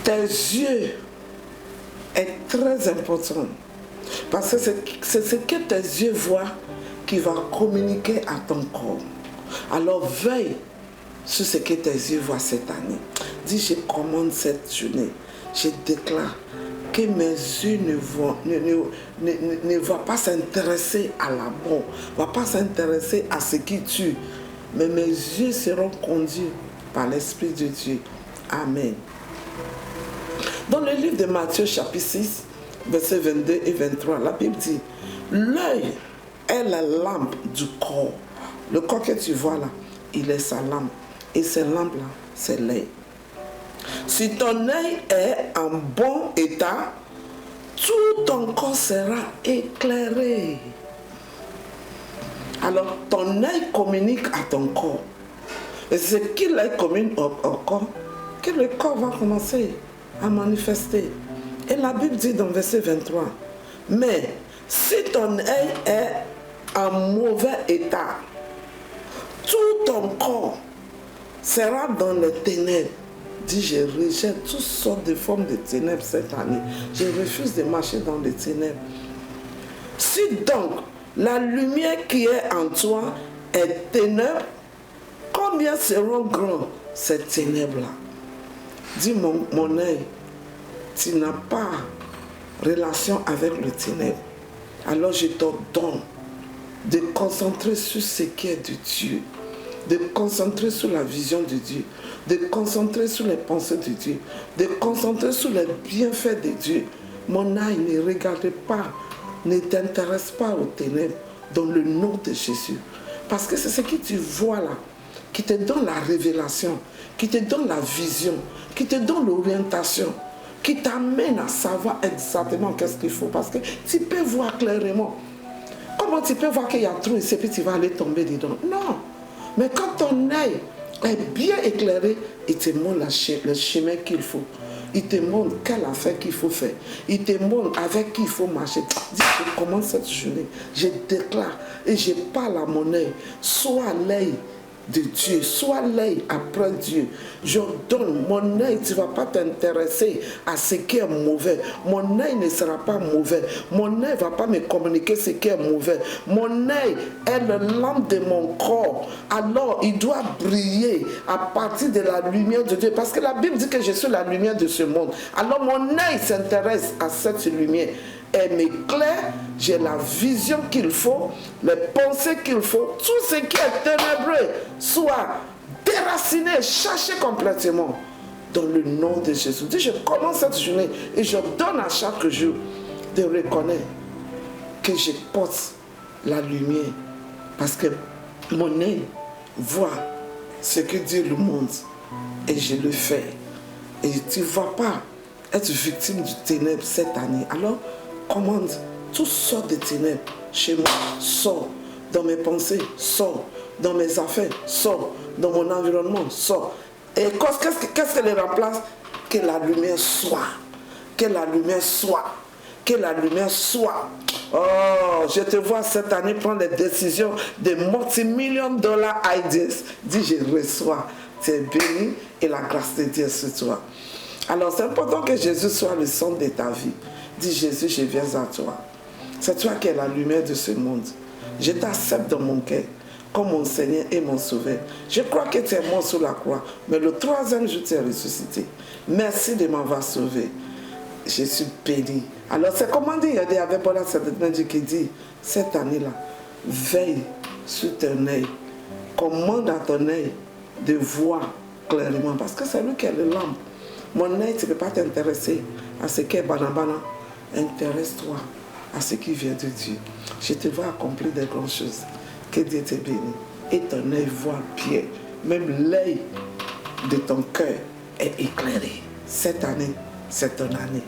tes yeux est très important. Parce que c'est ce que tes yeux voient qui va communiquer à ton corps. Alors veille sur ce que tes yeux voient cette année. Dis, je commande cette journée. Je déclare que mes yeux ne vont pas s'intéresser à la mort, ne vont pas s'intéresser à ce qui tue. Mais mes yeux seront conduits par l'Esprit de Dieu. Amen. Dans le livre de Matthieu chapitre 6, versets 22 et 23, la Bible dit, l'œil est la lampe du corps. Le corps que tu vois là, il est sa lampe. Et cette lampe-là, c'est l'œil. Si ton œil est en bon état, tout ton corps sera éclairé. Alors, ton œil communique à ton corps. Et c'est ce qui l'œil communique au corps, que le corps va commencer à manifester. Et la Bible dit dans verset 23, mais si ton œil est en mauvais état, tout ton corps sera dans les ténèbres. Dis, je rejette toutes sortes de formes de ténèbres cette année. Je refuse de marcher dans les ténèbres. Si donc la lumière qui est en toi est ténèbre, combien seront grands ces ténèbres-là? Dis, mon œil, tu n'as pas relation avec le ténèbre. Alors je t'ordonne de concentrer sur ce qui est de Dieu, de concentrer sur la vision de Dieu, de concentrer sur les pensées de Dieu, de concentrer sur les bienfaits de Dieu. Mon œil, ne regarde pas, ne t'intéresse pas aux ténèbres dans le nom de Jésus. Parce que c'est ce que tu vois là, qui te donne la révélation, qui te donne la vision, qui te donne l'orientation, qui t'amène à savoir exactement qu'est-ce qu'il faut. Parce que tu peux voir clairement. Comment tu peux voir qu'il y a trop ici et puis tu vas aller tomber dedans? Non. Mais quand ton œil est bien éclairé, il te montre le chemin qu'il faut. Il te montre quelle affaire qu'il faut faire. Il te montre avec qui il faut marcher. Dis, je commence cette journée. Je déclare et je parle à mon œil. Sois l'œil de Dieu, sois l'œil après Dieu. Je donne mon œil, tu ne vas pas t'intéresser à ce qui est mauvais. Mon œil ne sera pas mauvais. Mon œil ne va pas me communiquer ce qui est mauvais. Mon œil est la lampe de mon corps. Alors il doit briller à partir de la lumière de Dieu. Parce que la Bible dit que je suis la lumière de ce monde. Alors mon œil s'intéresse à cette lumière. Elle m'éclaire, j'ai la vision qu'il faut, les pensées qu'il faut, tout ce qui est ténébreux soit déraciné, cherché complètement dans le nom de Jésus. Dis, je commence cette journée et je donne à chaque jour de reconnaître que je porte la lumière parce que mon œil voit ce que dit le monde et je le fais. Et tu ne vas pas être victime du ténèbre cette année. Alors, commande toutes sortes de ténèbres chez moi, sors dans mes pensées, sors dans mes affaires, sors dans mon environnement, sors. Et qu'est-ce que les remplace? Que la lumière soit, que la lumière soit, que la lumière soit. Oh, je te vois cette année prendre des décisions de multi-millions de dollars ideas. Dis, je reçois, tu es béni et la grâce de Dieu sur toi. Alors c'est important que Jésus soit le centre de ta vie. Dis, Jésus, je viens à toi. C'est toi qui es la lumière de ce monde. Je t'accepte dans mon cœur comme mon Seigneur et mon Sauveur. Je crois que tu es mort sur la croix, mais le troisième jour, tu es ressuscité. Merci de m'avoir sauvé. Je suis béni. Alors, c'est comment dire, il y avait Paul qui dit, cette année-là, veille sur ton œil. Commande à ton œil de voir clairement, parce que c'est lui qui est le lampe. Mon œil, tu ne peux pas t'intéresser à ce qui est banabana. Intéresse-toi à ce qui vient de Dieu. Je te vois accomplir des grandes choses. Que Dieu te bénisse. Et ton œil voit bien. Même l'œil de ton cœur est éclairé. Cette année, c'est ton année.